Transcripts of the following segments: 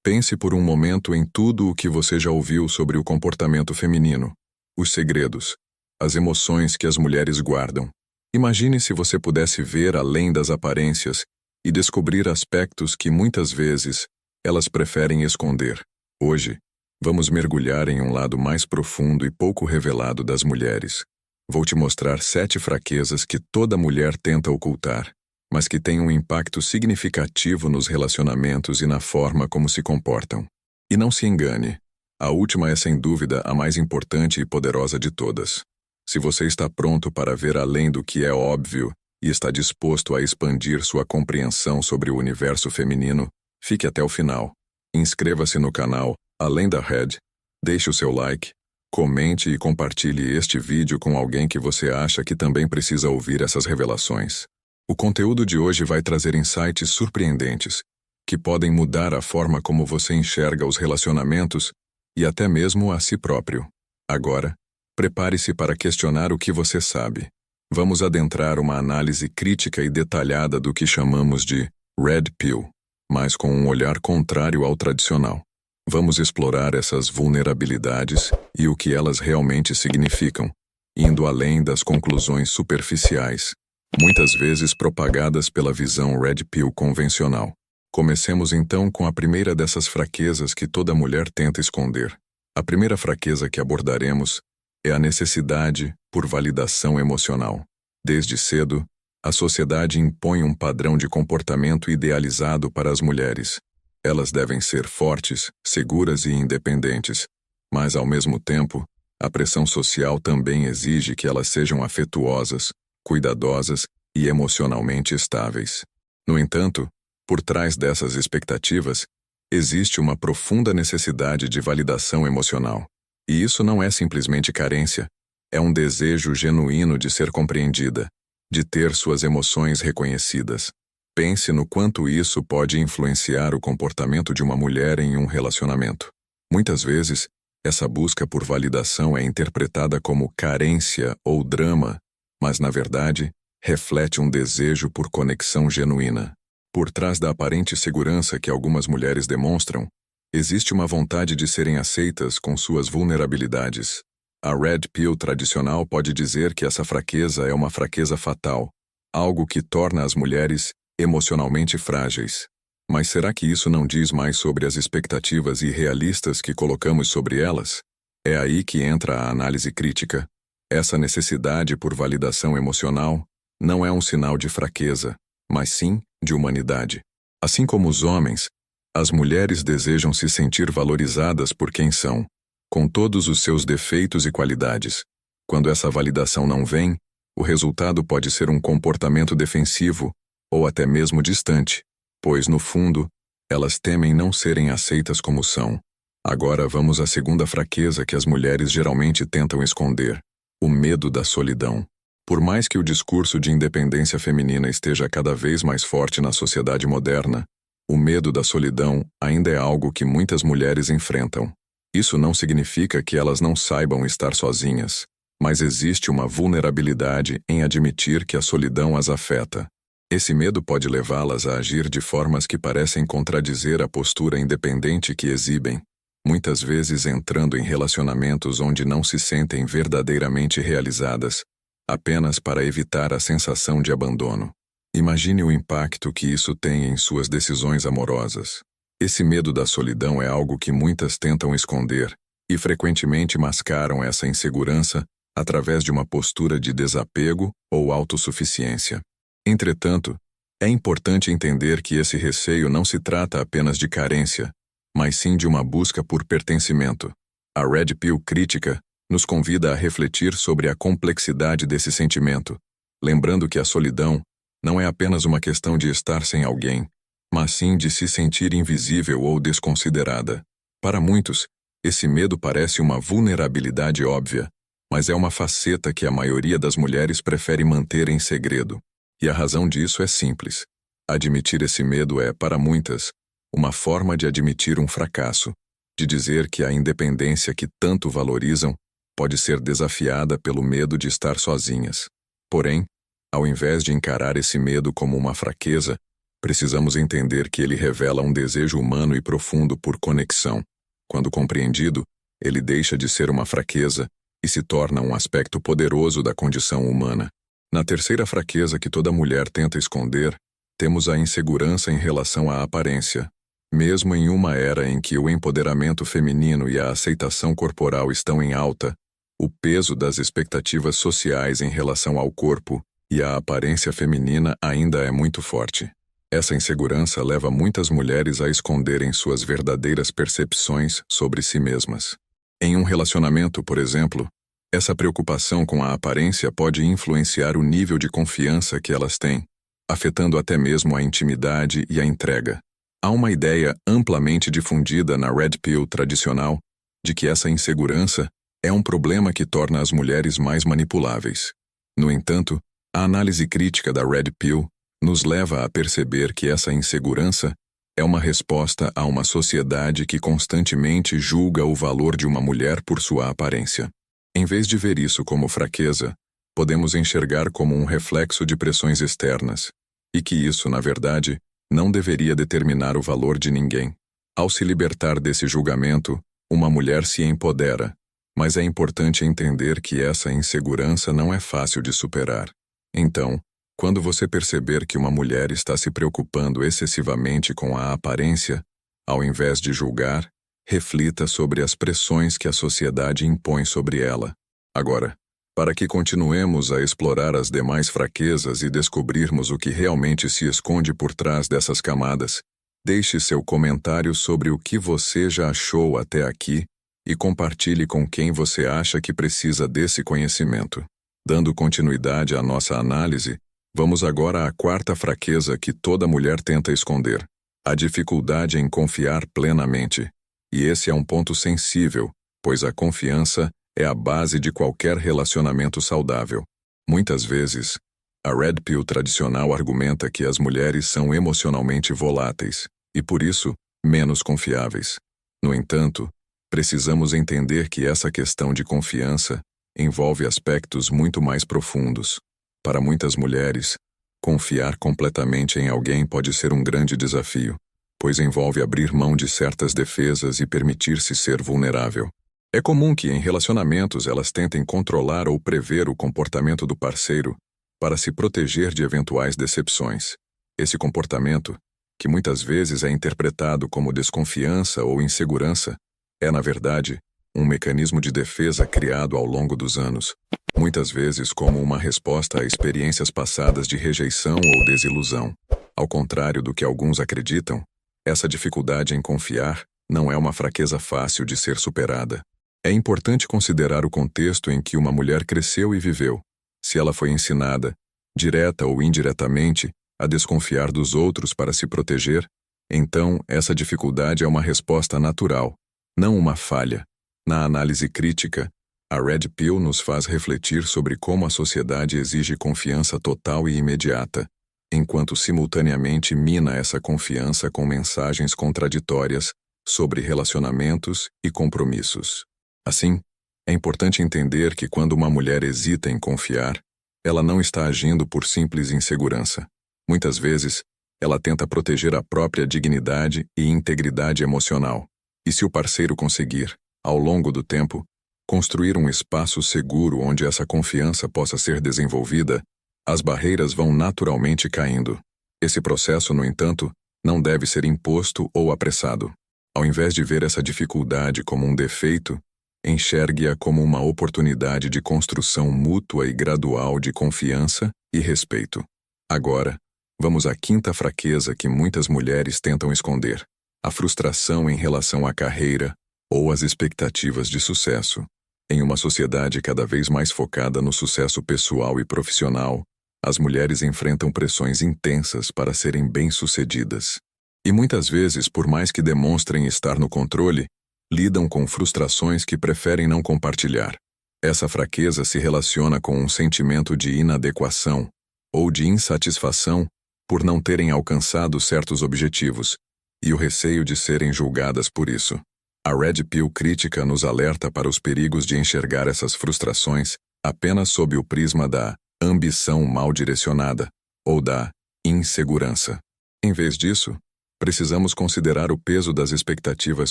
Pense por um momento em tudo o que você já ouviu sobre o comportamento feminino, os segredos, as emoções que as mulheres guardam. Imagine se você pudesse ver além das aparências e descobrir aspectos que muitas vezes elas preferem esconder. Hoje, vamos mergulhar em um lado mais profundo e pouco revelado das mulheres. Vou te mostrar 7 fraquezas que toda mulher tenta ocultar, mas que têm um impacto significativo nos relacionamentos e na forma como se comportam. E não se engane, a última é sem dúvida a mais importante e poderosa de todas. Se você está pronto para ver além do que é óbvio e está disposto a expandir sua compreensão sobre o universo feminino, fique até o final. Inscreva-se no canal Além da Head, deixe o seu like, comente e compartilhe este vídeo com alguém que você acha que também precisa ouvir essas revelações. O conteúdo de hoje vai trazer insights surpreendentes, que podem mudar a forma como você enxerga os relacionamentos e até mesmo a si próprio. Agora, prepare-se para questionar o que você sabe. Vamos adentrar uma análise crítica e detalhada do que chamamos de Red Pill, mas com um olhar contrário ao tradicional. Vamos explorar essas vulnerabilidades e o que elas realmente significam, indo além das conclusões superficiais, muitas vezes propagadas pela visão Red Pill convencional. Comecemos então com a primeira dessas fraquezas que toda mulher tenta esconder. A primeira fraqueza que abordaremos é a necessidade por validação emocional. Desde cedo, a sociedade impõe um padrão de comportamento idealizado para as mulheres. Elas devem ser fortes, seguras e independentes, mas ao mesmo tempo, a pressão social também exige que elas sejam afetuosas, cuidadosas e emocionalmente estáveis. No entanto, por trás dessas expectativas, existe uma profunda necessidade de validação emocional. E isso não é simplesmente carência, é um desejo genuíno de ser compreendida, de ter suas emoções reconhecidas. Pense no quanto isso pode influenciar o comportamento de uma mulher em um relacionamento. Muitas vezes, essa busca por validação é interpretada como carência ou drama, mas, na verdade, reflete um desejo por conexão genuína. Por trás da aparente segurança que algumas mulheres demonstram, existe uma vontade de serem aceitas com suas vulnerabilidades. A Red Pill tradicional pode dizer que essa fraqueza é uma fraqueza fatal, algo que torna as mulheres emocionalmente frágeis. Mas será que isso não diz mais sobre as expectativas irrealistas que colocamos sobre elas? É aí que entra a análise crítica. Essa necessidade por validação emocional não é um sinal de fraqueza, mas sim de humanidade. Assim como os homens, as mulheres desejam se sentir valorizadas por quem são, com todos os seus defeitos e qualidades. Quando essa validação não vem, o resultado pode ser um comportamento defensivo ou até mesmo distante, pois, no fundo, elas temem não serem aceitas como são. Agora vamos à segunda fraqueza que as mulheres geralmente tentam esconder: o medo da solidão. Por mais que o discurso de independência feminina esteja cada vez mais forte na sociedade moderna, o medo da solidão ainda é algo que muitas mulheres enfrentam. Isso não significa que elas não saibam estar sozinhas, mas existe uma vulnerabilidade em admitir que a solidão as afeta. Esse medo pode levá-las a agir de formas que parecem contradizer a postura independente que exibem, muitas vezes entrando em relacionamentos onde não se sentem verdadeiramente realizadas, apenas para evitar a sensação de abandono. Imagine o impacto que isso tem em suas decisões amorosas. Esse medo da solidão é algo que muitas tentam esconder, e frequentemente mascaram essa insegurança através de uma postura de desapego ou autossuficiência. Entretanto, é importante entender que esse receio não se trata apenas de carência, mas sim de uma busca por pertencimento. A Red Pill crítica nos convida a refletir sobre a complexidade desse sentimento, lembrando que a solidão não é apenas uma questão de estar sem alguém, mas sim de se sentir invisível ou desconsiderada. Para muitos, esse medo parece uma vulnerabilidade óbvia, mas é uma faceta que a maioria das mulheres prefere manter em segredo. E a razão disso é simples. Admitir esse medo é, para muitas, uma forma de admitir um fracasso, de dizer que a independência que tanto valorizam pode ser desafiada pelo medo de estar sozinhas. Porém, ao invés de encarar esse medo como uma fraqueza, Precisamos entender que ele revela um desejo humano e profundo por conexão. Quando compreendido, ele deixa de ser uma fraqueza e se torna um aspecto poderoso da condição humana. Na terceira fraqueza que toda mulher tenta esconder, temos a insegurança em relação à aparência. Mesmo em uma era em que o empoderamento feminino e a aceitação corporal estão em alta, o peso das expectativas sociais em relação ao corpo e à aparência feminina ainda é muito forte. Essa insegurança leva muitas mulheres a esconderem suas verdadeiras percepções sobre si mesmas. Em um relacionamento, por exemplo, essa preocupação com a aparência pode influenciar o nível de confiança que elas têm, afetando até mesmo a intimidade e a entrega. Há uma ideia amplamente difundida na Red Pill tradicional de que essa insegurança é um problema que torna as mulheres mais manipuláveis. No entanto, a análise crítica da Red Pill nos leva a perceber que essa insegurança é uma resposta a uma sociedade que constantemente julga o valor de uma mulher por sua aparência. Em vez de ver isso como fraqueza, podemos enxergar como um reflexo de pressões externas, e que isso, na verdade, não deveria determinar o valor de ninguém. Ao se libertar desse julgamento, uma mulher se empodera, mas é importante entender que essa insegurança não é fácil de superar. Então, quando você perceber que uma mulher está se preocupando excessivamente com a aparência, ao invés de julgar, reflita sobre as pressões que a sociedade impõe sobre ela. Agora, para que continuemos a explorar as demais fraquezas e descobrirmos o que realmente se esconde por trás dessas camadas, deixe seu comentário sobre o que você já achou até aqui e compartilhe com quem você acha que precisa desse conhecimento. Dando continuidade à nossa análise, vamos agora à quarta fraqueza que toda mulher tenta esconder: a dificuldade em confiar plenamente. E esse é um ponto sensível, pois a confiança é a base de qualquer relacionamento saudável. Muitas vezes, a Red Pill tradicional argumenta que as mulheres são emocionalmente voláteis e, por isso, menos confiáveis. No entanto, precisamos entender que essa questão de confiança envolve aspectos muito mais profundos. Para muitas mulheres, confiar completamente em alguém pode ser um grande desafio, pois envolve abrir mão de certas defesas e permitir-se ser vulnerável. É comum que em relacionamentos elas tentem controlar ou prever o comportamento do parceiro para se proteger de eventuais decepções. Esse comportamento, que muitas vezes é interpretado como desconfiança ou insegurança, é, na verdade, um mecanismo de defesa criado ao longo dos anos, muitas vezes como uma resposta a experiências passadas de rejeição ou desilusão. Ao contrário do que alguns acreditam, essa dificuldade em confiar não é uma fraqueza fácil de ser superada. É importante considerar o contexto em que uma mulher cresceu e viveu. Se ela foi ensinada, direta ou indiretamente, a desconfiar dos outros para se proteger, então essa dificuldade é uma resposta natural, não uma falha. Na análise crítica, a Red Pill nos faz refletir sobre como a sociedade exige confiança total e imediata, enquanto simultaneamente mina essa confiança com mensagens contraditórias sobre relacionamentos e compromissos. Assim, é importante entender que quando uma mulher hesita em confiar, ela não está agindo por simples insegurança. Muitas vezes, ela tenta proteger a própria dignidade e integridade emocional. E se o parceiro conseguir, ao longo do tempo, construir um espaço seguro onde essa confiança possa ser desenvolvida, as barreiras vão naturalmente caindo. Esse processo, no entanto, não deve ser imposto ou apressado. Ao invés de ver essa dificuldade como um defeito, enxergue-a como uma oportunidade de construção mútua e gradual de confiança e respeito. Agora, vamos à quinta fraqueza que muitas mulheres tentam esconder: a frustração em relação à carreira ou às expectativas de sucesso. Em uma sociedade cada vez mais focada no sucesso pessoal e profissional, as mulheres enfrentam pressões intensas para serem bem-sucedidas. E muitas vezes, por mais que demonstrem estar no controle, lidam com frustrações que preferem não compartilhar. Essa fraqueza se relaciona com um sentimento de inadequação ou de insatisfação por não terem alcançado certos objetivos e o receio de serem julgadas por isso. A Red Pill crítica nos alerta para os perigos de enxergar essas frustrações apenas sob o prisma da ambição mal direcionada ou da insegurança. Em vez disso, precisamos considerar o peso das expectativas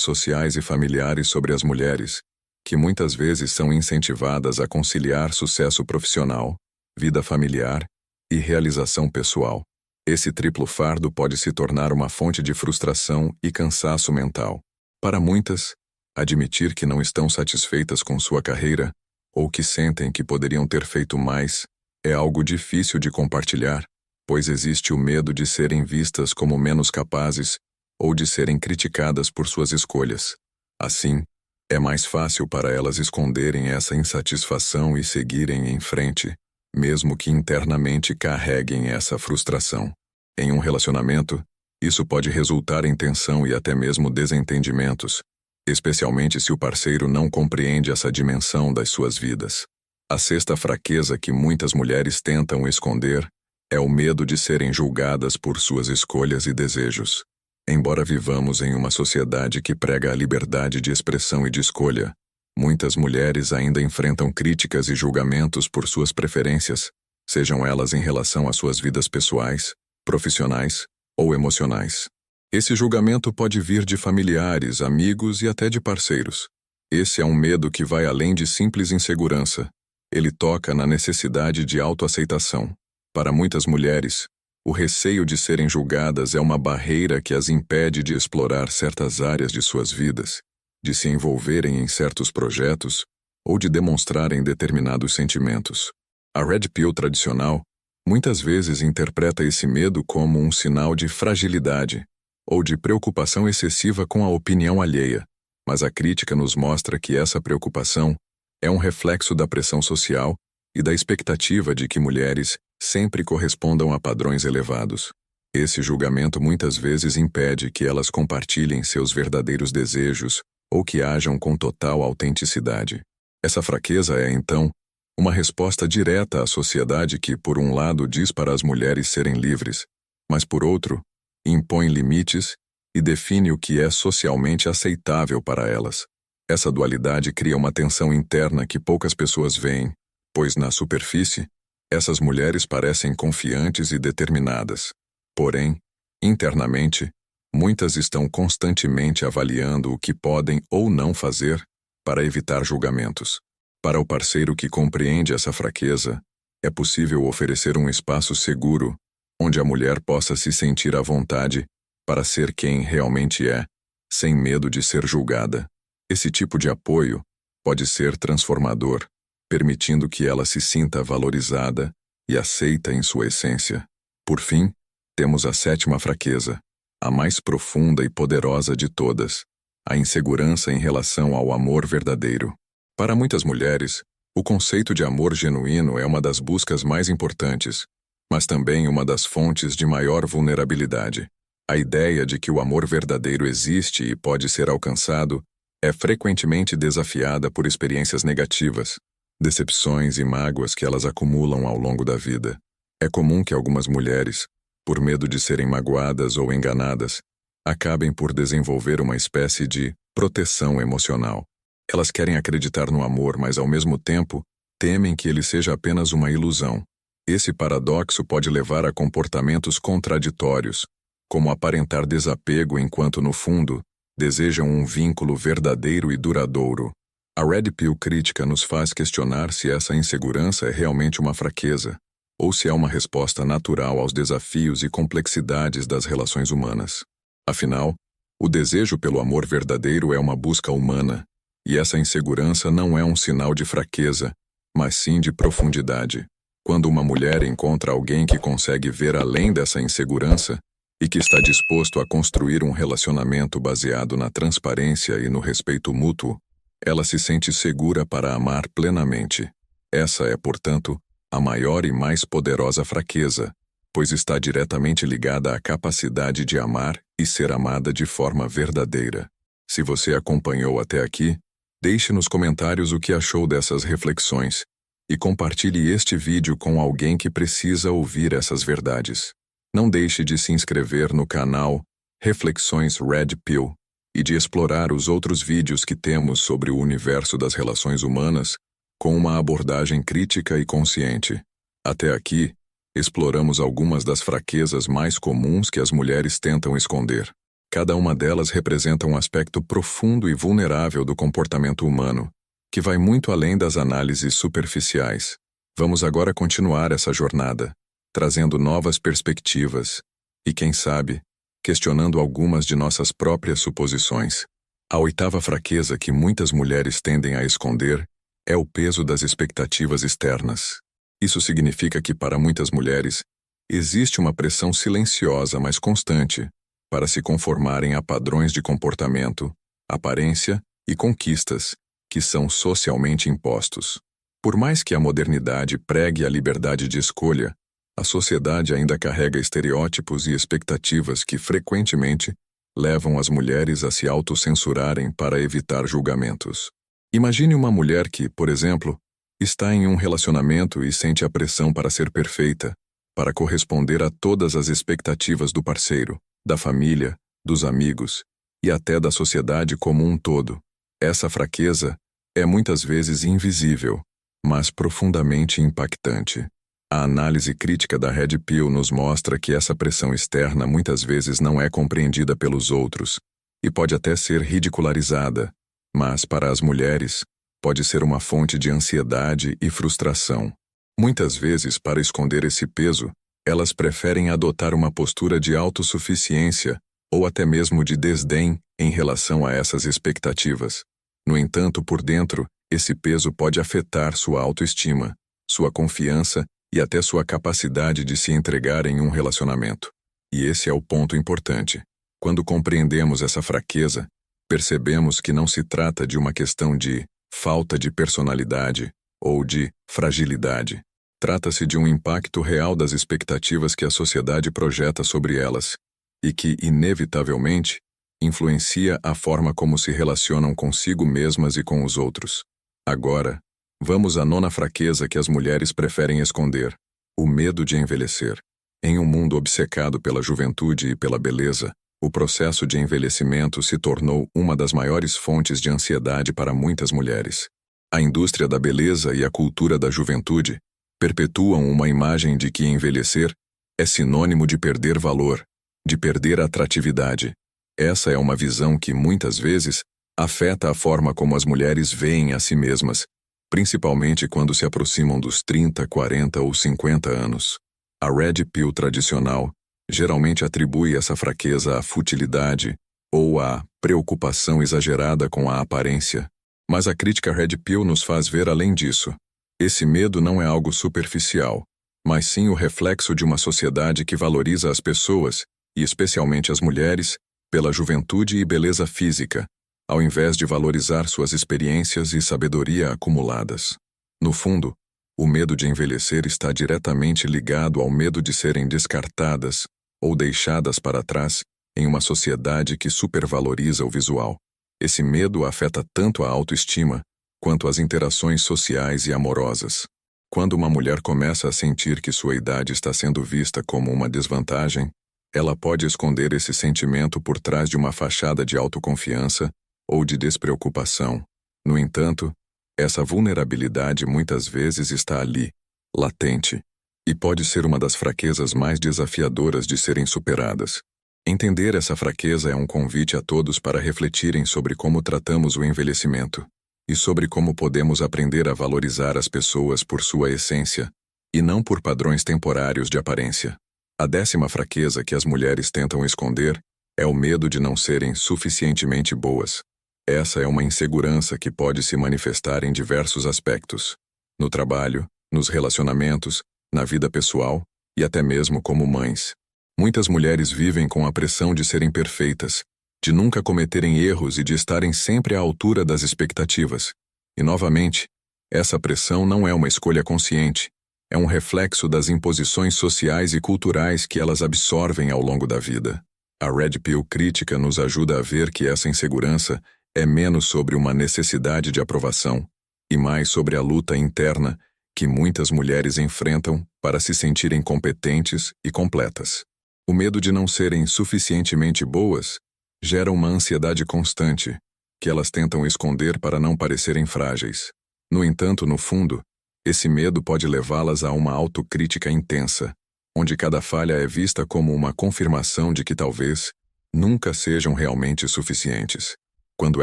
sociais e familiares sobre as mulheres, que muitas vezes são incentivadas a conciliar sucesso profissional, vida familiar e realização pessoal. Esse triplo fardo pode se tornar uma fonte de frustração e cansaço mental. Para muitas, admitir que não estão satisfeitas com sua carreira, ou que sentem que poderiam ter feito mais, é algo difícil de compartilhar, pois existe o medo de serem vistas como menos capazes ou de serem criticadas por suas escolhas. Assim, é mais fácil para elas esconderem essa insatisfação e seguirem em frente, mesmo que internamente carreguem essa frustração. Em um relacionamento, isso pode resultar em tensão e até mesmo desentendimentos, especialmente se o parceiro não compreende essa dimensão das suas vidas. A sexta fraqueza que muitas mulheres tentam esconder é o medo de serem julgadas por suas escolhas e desejos. Embora vivamos em uma sociedade que prega a liberdade de expressão e de escolha, muitas mulheres ainda enfrentam críticas e julgamentos por suas preferências, sejam elas em relação às suas vidas pessoais, profissionais ou emocionais. Esse julgamento pode vir de familiares, amigos e até de parceiros. Esse é um medo que vai além de simples insegurança. Ele toca na necessidade de autoaceitação. Para muitas mulheres, o receio de serem julgadas é uma barreira que as impede de explorar certas áreas de suas vidas, de se envolverem em certos projetos ou de demonstrarem determinados sentimentos. A Red Pill tradicional muitas vezes interpreta esse medo como um sinal de fragilidade ou de preocupação excessiva com a opinião alheia, mas a crítica nos mostra que essa preocupação é um reflexo da pressão social e da expectativa de que mulheres sempre correspondam a padrões elevados. Esse julgamento muitas vezes impede que elas compartilhem seus verdadeiros desejos ou que hajam com total autenticidade. Essa fraqueza é, então, uma resposta direta à sociedade que, por um lado, diz para as mulheres serem livres, mas, por outro, impõe limites e define o que é socialmente aceitável para elas. Essa dualidade cria uma tensão interna que poucas pessoas veem, pois, na superfície, essas mulheres parecem confiantes e determinadas. Porém, internamente, muitas estão constantemente avaliando o que podem ou não fazer para evitar julgamentos. Para o parceiro que compreende essa fraqueza, é possível oferecer um espaço seguro, onde a mulher possa se sentir à vontade para ser quem realmente é, sem medo de ser julgada. Esse tipo de apoio pode ser transformador, permitindo que ela se sinta valorizada e aceita em sua essência. Por fim, temos a sétima fraqueza, a mais profunda e poderosa de todas, a insegurança em relação ao amor verdadeiro. Para muitas mulheres, o conceito de amor genuíno é uma das buscas mais importantes, mas também uma das fontes de maior vulnerabilidade. A ideia de que o amor verdadeiro existe e pode ser alcançado é frequentemente desafiada por experiências negativas, decepções e mágoas que elas acumulam ao longo da vida. É comum que algumas mulheres, por medo de serem magoadas ou enganadas, acabem por desenvolver uma espécie de proteção emocional. Elas querem acreditar no amor, mas ao mesmo tempo temem que ele seja apenas uma ilusão. Esse paradoxo pode levar a comportamentos contraditórios, como aparentar desapego enquanto no fundo desejam um vínculo verdadeiro e duradouro. A Red Pill crítica nos faz questionar se essa insegurança é realmente uma fraqueza, ou se é uma resposta natural aos desafios e complexidades das relações humanas. Afinal, o desejo pelo amor verdadeiro é uma busca humana, e essa insegurança não é um sinal de fraqueza, mas sim de profundidade. Quando uma mulher encontra alguém que consegue ver além dessa insegurança e que está disposto a construir um relacionamento baseado na transparência e no respeito mútuo, ela se sente segura para amar plenamente. Essa é, portanto, a maior e mais poderosa fraqueza, pois está diretamente ligada à capacidade de amar e ser amada de forma verdadeira. Se você acompanhou até aqui, deixe nos comentários o que achou dessas reflexões e compartilhe este vídeo com alguém que precisa ouvir essas verdades. Não deixe de se inscrever no canal Reflexões Red Pill e de explorar os outros vídeos que temos sobre o universo das relações humanas com uma abordagem crítica e consciente. Até aqui, exploramos algumas das fraquezas mais comuns que as mulheres tentam esconder. Cada uma delas representa um aspecto profundo e vulnerável do comportamento humano, que vai muito além das análises superficiais. Vamos agora continuar essa jornada, trazendo novas perspectivas e, quem sabe, questionando algumas de nossas próprias suposições. A oitava fraqueza que muitas mulheres tendem a esconder é o peso das expectativas externas. Isso significa que, para muitas mulheres, existe uma pressão silenciosa, mas constante, para se conformarem a padrões de comportamento, aparência e conquistas que são socialmente impostos. Por mais que a modernidade pregue a liberdade de escolha, a sociedade ainda carrega estereótipos e expectativas que frequentemente levam as mulheres a se autocensurarem para evitar julgamentos. Imagine uma mulher que, por exemplo, está em um relacionamento e sente a pressão para ser perfeita, para corresponder a todas as expectativas do parceiro, da família, dos amigos e até da sociedade como um todo. Essa fraqueza é muitas vezes invisível, mas profundamente impactante. A análise crítica da Red Pill nos mostra que essa pressão externa muitas vezes não é compreendida pelos outros e pode até ser ridicularizada, mas para as mulheres pode ser uma fonte de ansiedade e frustração. Muitas vezes, para esconder esse peso, elas preferem adotar uma postura de autossuficiência ou até mesmo de desdém em relação a essas expectativas. No entanto, por dentro, esse peso pode afetar sua autoestima, sua confiança e até sua capacidade de se entregar em um relacionamento. E esse é o ponto importante. Quando compreendemos essa fraqueza, percebemos que não se trata de uma questão de falta de personalidade ou de fragilidade. Trata-se de um impacto real das expectativas que a sociedade projeta sobre elas e que, inevitavelmente, influencia a forma como se relacionam consigo mesmas e com os outros. Agora, vamos à nona fraqueza que as mulheres preferem esconder: o medo de envelhecer. Em um mundo obcecado pela juventude e pela beleza, o processo de envelhecimento se tornou uma das maiores fontes de ansiedade para muitas mulheres. A indústria da beleza e a cultura da juventude perpetuam uma imagem de que envelhecer é sinônimo de perder valor, de perder atratividade. Essa é uma visão que, muitas vezes, afeta a forma como as mulheres veem a si mesmas, principalmente quando se aproximam dos 30, 40 ou 50 anos. A Red Pill tradicional geralmente atribui essa fraqueza à futilidade ou à preocupação exagerada com a aparência. Mas a crítica Red Pill nos faz ver além disso. Esse medo não é algo superficial, mas sim o reflexo de uma sociedade que valoriza as pessoas, e especialmente as mulheres, pela juventude e beleza física, ao invés de valorizar suas experiências e sabedoria acumuladas. No fundo, o medo de envelhecer está diretamente ligado ao medo de serem descartadas ou deixadas para trás em uma sociedade que supervaloriza o visual. Esse medo afeta tanto a autoestima quanto as interações sociais e amorosas. Quando uma mulher começa a sentir que sua idade está sendo vista como uma desvantagem, ela pode esconder esse sentimento por trás de uma fachada de autoconfiança ou de despreocupação. No entanto, essa vulnerabilidade muitas vezes está ali, latente, e pode ser uma das fraquezas mais desafiadoras de serem superadas. Entender essa fraqueza é um convite a todos para refletirem sobre como tratamos o envelhecimento e sobre como podemos aprender a valorizar as pessoas por sua essência e não por padrões temporários de aparência. A 10ª fraqueza que as mulheres tentam esconder é o medo de não serem suficientemente boas. Essa é uma insegurança que pode se manifestar em diversos aspectos: no trabalho, nos relacionamentos, na vida pessoal e até mesmo como mães. Muitas mulheres vivem com a pressão de serem perfeitas, de nunca cometerem erros e de estarem sempre à altura das expectativas. E, novamente, essa pressão não é uma escolha consciente, é um reflexo das imposições sociais e culturais que elas absorvem ao longo da vida. A Red Pill crítica nos ajuda a ver que essa insegurança é menos sobre uma necessidade de aprovação e mais sobre a luta interna que muitas mulheres enfrentam para se sentirem competentes e completas. O medo de não serem suficientemente boas gera uma ansiedade constante, que elas tentam esconder para não parecerem frágeis. No entanto, no fundo, esse medo pode levá-las a uma autocrítica intensa, onde cada falha é vista como uma confirmação de que talvez nunca sejam realmente suficientes. Quando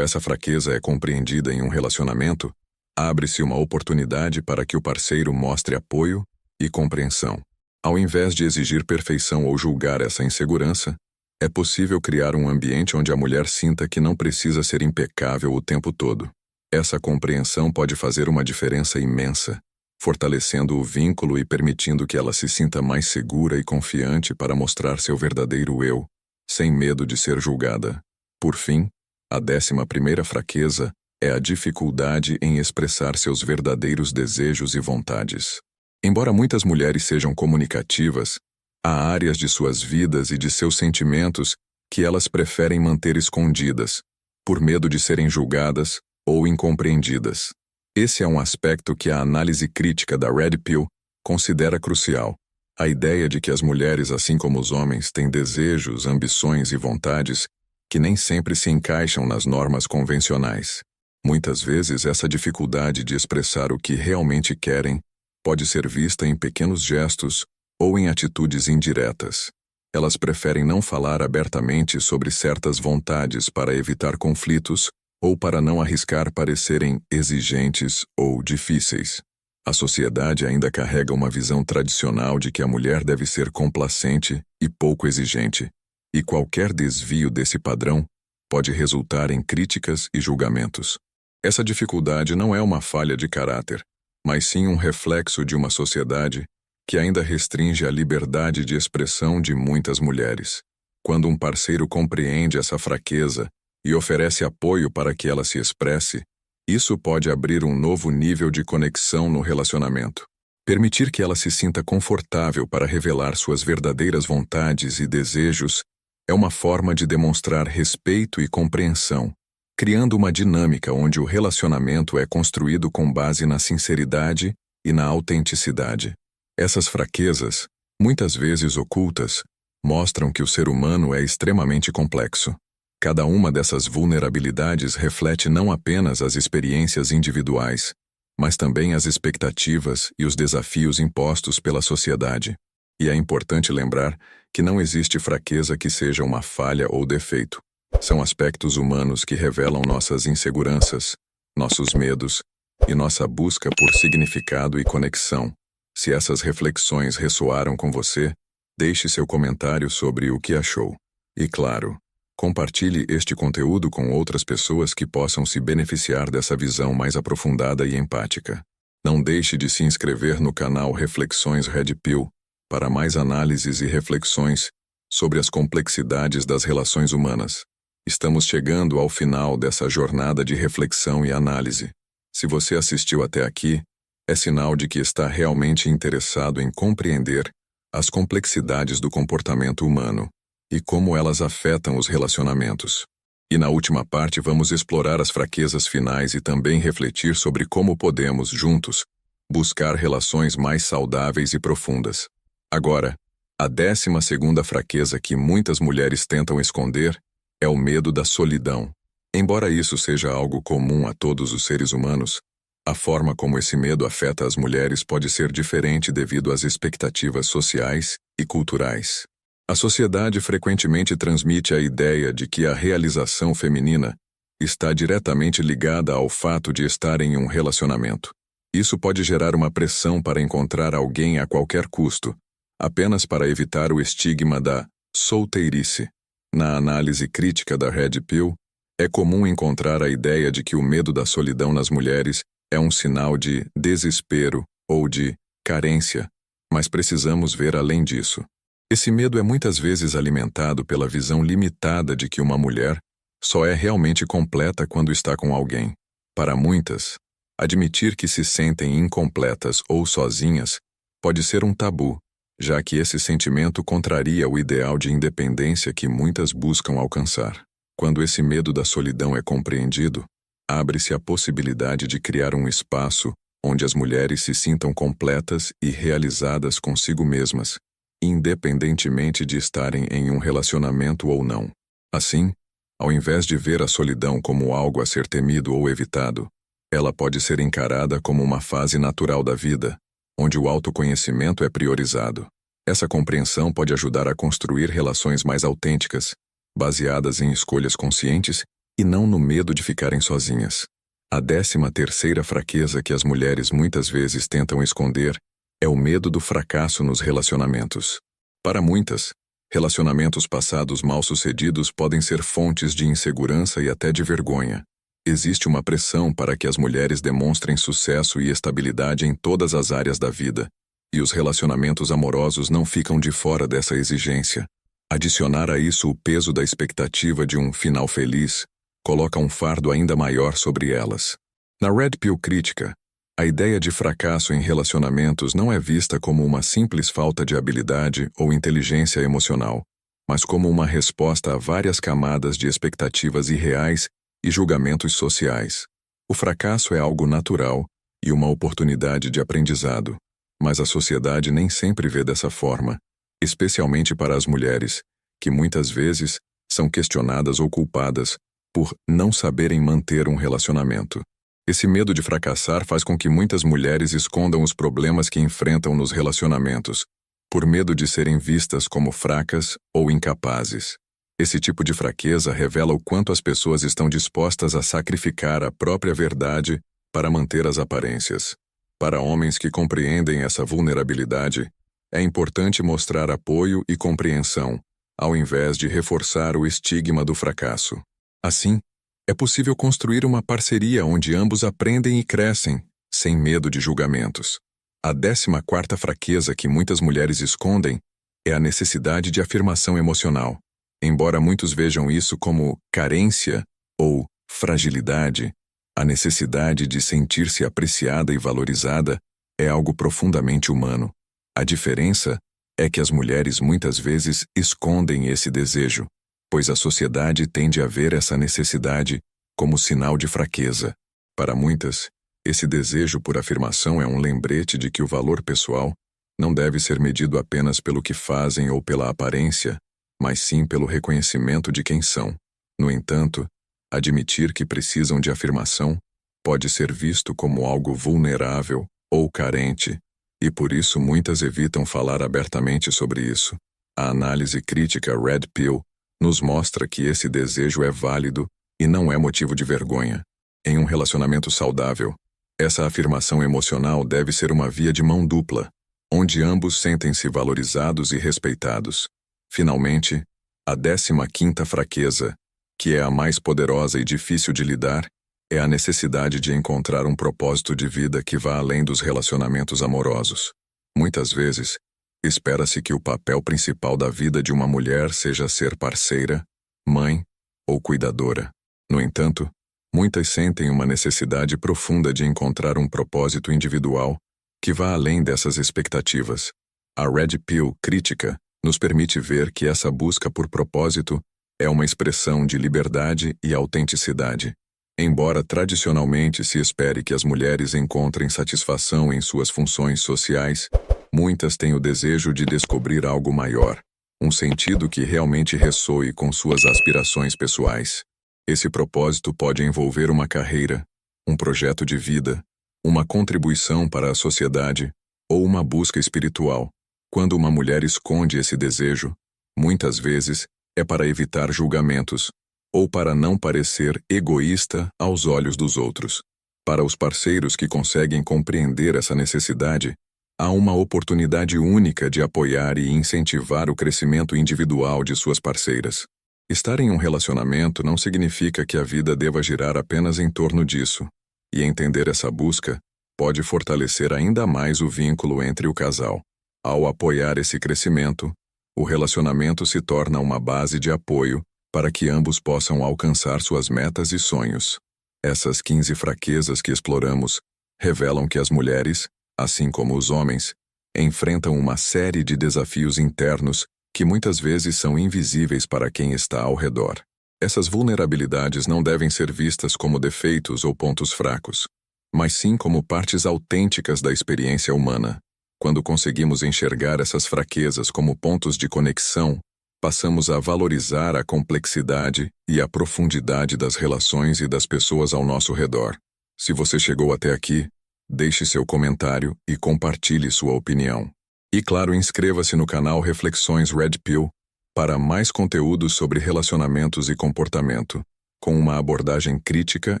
essa fraqueza é compreendida em um relacionamento, abre-se uma oportunidade para que o parceiro mostre apoio e compreensão. Ao invés de exigir perfeição ou julgar essa insegurança, é possível criar um ambiente onde a mulher sinta que não precisa ser impecável o tempo todo. Essa compreensão pode fazer uma diferença imensa, fortalecendo o vínculo e permitindo que ela se sinta mais segura e confiante para mostrar seu verdadeiro eu, sem medo de ser julgada. Por fim, a 11ª fraqueza é a dificuldade em expressar seus verdadeiros desejos e vontades. Embora muitas mulheres sejam comunicativas, há áreas de suas vidas e de seus sentimentos que elas preferem manter escondidas, por medo de serem julgadas ou incompreendidas. Esse é um aspecto que a análise crítica da Red Pill considera crucial. A ideia de que as mulheres, assim como os homens, têm desejos, ambições e vontades que nem sempre se encaixam nas normas convencionais. Muitas vezes, essa dificuldade de expressar o que realmente querem pode ser vista em pequenos gestos ou em atitudes indiretas. Elas preferem não falar abertamente sobre certas vontades para evitar conflitos ou para não arriscar parecerem exigentes ou difíceis. A sociedade ainda carrega uma visão tradicional de que a mulher deve ser complacente e pouco exigente, e qualquer desvio desse padrão pode resultar em críticas e julgamentos. Essa dificuldade não é uma falha de caráter, mas sim um reflexo de uma sociedade que ainda restringe a liberdade de expressão de muitas mulheres. Quando um parceiro compreende essa fraqueza e oferece apoio para que ela se expresse, isso pode abrir um novo nível de conexão no relacionamento. Permitir que ela se sinta confortável para revelar suas verdadeiras vontades e desejos é uma forma de demonstrar respeito e compreensão, criando uma dinâmica onde o relacionamento é construído com base na sinceridade e na autenticidade. Essas fraquezas, muitas vezes ocultas, mostram que o ser humano é extremamente complexo. Cada uma dessas vulnerabilidades reflete não apenas as experiências individuais, mas também as expectativas e os desafios impostos pela sociedade. E é importante lembrar que não existe fraqueza que seja uma falha ou defeito. São aspectos humanos que revelam nossas inseguranças, nossos medos e nossa busca por significado e conexão. Se essas reflexões ressoaram com você, deixe seu comentário sobre o que achou. E claro, compartilhe este conteúdo com outras pessoas que possam se beneficiar dessa visão mais aprofundada e empática. Não deixe de se inscrever no canal Reflexões Red Pill para mais análises e reflexões sobre as complexidades das relações humanas. Estamos chegando ao final dessa jornada de reflexão e análise. Se você assistiu até aqui, é sinal de que está realmente interessado em compreender as complexidades do comportamento humano e como elas afetam os relacionamentos. E na última parte vamos explorar as fraquezas finais e também refletir sobre como podemos, juntos, buscar relações mais saudáveis e profundas. Agora, a 12ª fraqueza que muitas mulheres tentam esconder é o medo da solidão. Embora isso seja algo comum a todos os seres humanos, a forma como esse medo afeta as mulheres pode ser diferente devido às expectativas sociais e culturais. A sociedade frequentemente transmite a ideia de que a realização feminina está diretamente ligada ao fato de estar em um relacionamento. Isso pode gerar uma pressão para encontrar alguém a qualquer custo, apenas para evitar o estigma da solteirice. Na análise crítica da Red Pill, é comum encontrar a ideia de que o medo da solidão nas mulheres é um sinal de desespero ou de carência, mas precisamos ver além disso. Esse medo é muitas vezes alimentado pela visão limitada de que uma mulher só é realmente completa quando está com alguém. Para muitas, admitir que se sentem incompletas ou sozinhas pode ser um tabu, já que esse sentimento contraria o ideal de independência que muitas buscam alcançar. Quando esse medo da solidão é compreendido, abre-se a possibilidade de criar um espaço onde as mulheres se sintam completas e realizadas consigo mesmas, independentemente de estarem em um relacionamento ou não. Assim, ao invés de ver a solidão como algo a ser temido ou evitado, ela pode ser encarada como uma fase natural da vida, onde o autoconhecimento é priorizado. Essa compreensão pode ajudar a construir relações mais autênticas, baseadas em escolhas conscientes e não no medo de ficarem sozinhas. A 13ª fraqueza que as mulheres muitas vezes tentam esconder é o medo do fracasso nos relacionamentos. Para muitas, relacionamentos passados mal-sucedidos podem ser fontes de insegurança e até de vergonha. Existe uma pressão para que as mulheres demonstrem sucesso e estabilidade em todas as áreas da vida, e os relacionamentos amorosos não ficam de fora dessa exigência. Adicionar a isso o peso da expectativa de um final feliz coloca um fardo ainda maior sobre elas. Na Red Pill Crítica, a ideia de fracasso em relacionamentos não é vista como uma simples falta de habilidade ou inteligência emocional, mas como uma resposta a várias camadas de expectativas irreais e julgamentos sociais. O fracasso é algo natural e uma oportunidade de aprendizado, mas a sociedade nem sempre vê dessa forma, especialmente para as mulheres, que muitas vezes são questionadas ou culpadas por não saberem manter um relacionamento. Esse medo de fracassar faz com que muitas mulheres escondam os problemas que enfrentam nos relacionamentos, por medo de serem vistas como fracas ou incapazes. Esse tipo de fraqueza revela o quanto as pessoas estão dispostas a sacrificar a própria verdade para manter as aparências. Para homens que compreendem essa vulnerabilidade, é importante mostrar apoio e compreensão, ao invés de reforçar o estigma do fracasso. Assim, é possível construir uma parceria onde ambos aprendem e crescem, sem medo de julgamentos. A 14ª fraqueza que muitas mulheres escondem é a necessidade de afirmação emocional. Embora muitos vejam isso como carência ou fragilidade, a necessidade de sentir-se apreciada e valorizada é algo profundamente humano. A diferença é que as mulheres muitas vezes escondem esse desejo, pois a sociedade tende a ver essa necessidade como sinal de fraqueza. Para muitas, esse desejo por afirmação é um lembrete de que o valor pessoal não deve ser medido apenas pelo que fazem ou pela aparência, mas sim pelo reconhecimento de quem são. No entanto, admitir que precisam de afirmação pode ser visto como algo vulnerável ou carente, e por isso muitas evitam falar abertamente sobre isso. A análise crítica Red Pill nos mostra que esse desejo é válido e não é motivo de vergonha. Em um relacionamento saudável, essa afirmação emocional deve ser uma via de mão dupla, onde ambos sentem-se valorizados e respeitados. Finalmente, a 15ª fraqueza, que é a mais poderosa e difícil de lidar, é a necessidade de encontrar um propósito de vida que vá além dos relacionamentos amorosos. Muitas vezes, espera-se que o papel principal da vida de uma mulher seja ser parceira, mãe ou cuidadora. No entanto, muitas sentem uma necessidade profunda de encontrar um propósito individual que vá além dessas expectativas. A Red Pill Crítica nos permite ver que essa busca por propósito é uma expressão de liberdade e autenticidade. Embora tradicionalmente se espere que as mulheres encontrem satisfação em suas funções sociais, muitas têm o desejo de descobrir algo maior, um sentido que realmente ressoe com suas aspirações pessoais. Esse propósito pode envolver uma carreira, um projeto de vida, uma contribuição para a sociedade ou uma busca espiritual. Quando uma mulher esconde esse desejo, muitas vezes é para evitar julgamentos ou para não parecer egoísta aos olhos dos outros. Para os parceiros que conseguem compreender essa necessidade, há uma oportunidade única de apoiar e incentivar o crescimento individual de suas parceiras. Estar em um relacionamento não significa que a vida deva girar apenas em torno disso, e entender essa busca pode fortalecer ainda mais o vínculo entre o casal. Ao apoiar esse crescimento, o relacionamento se torna uma base de apoio para que ambos possam alcançar suas metas e sonhos. Essas 15 fraquezas que exploramos revelam que as mulheres, assim como os homens, enfrentam uma série de desafios internos que muitas vezes são invisíveis para quem está ao redor. Essas vulnerabilidades não devem ser vistas como defeitos ou pontos fracos, mas sim como partes autênticas da experiência humana. Quando conseguimos enxergar essas fraquezas como pontos de conexão, passamos a valorizar a complexidade e a profundidade das relações e das pessoas ao nosso redor. Se você chegou até aqui, deixe seu comentário e compartilhe sua opinião. E claro, inscreva-se no canal Reflexões Red Pill para mais conteúdos sobre relacionamentos e comportamento, com uma abordagem crítica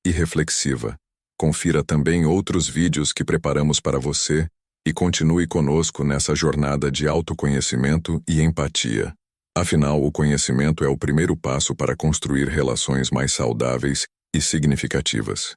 e reflexiva. Confira também outros vídeos que preparamos para você e continue conosco nessa jornada de autoconhecimento e empatia. Afinal, o conhecimento é o primeiro passo para construir relações mais saudáveis e significativas.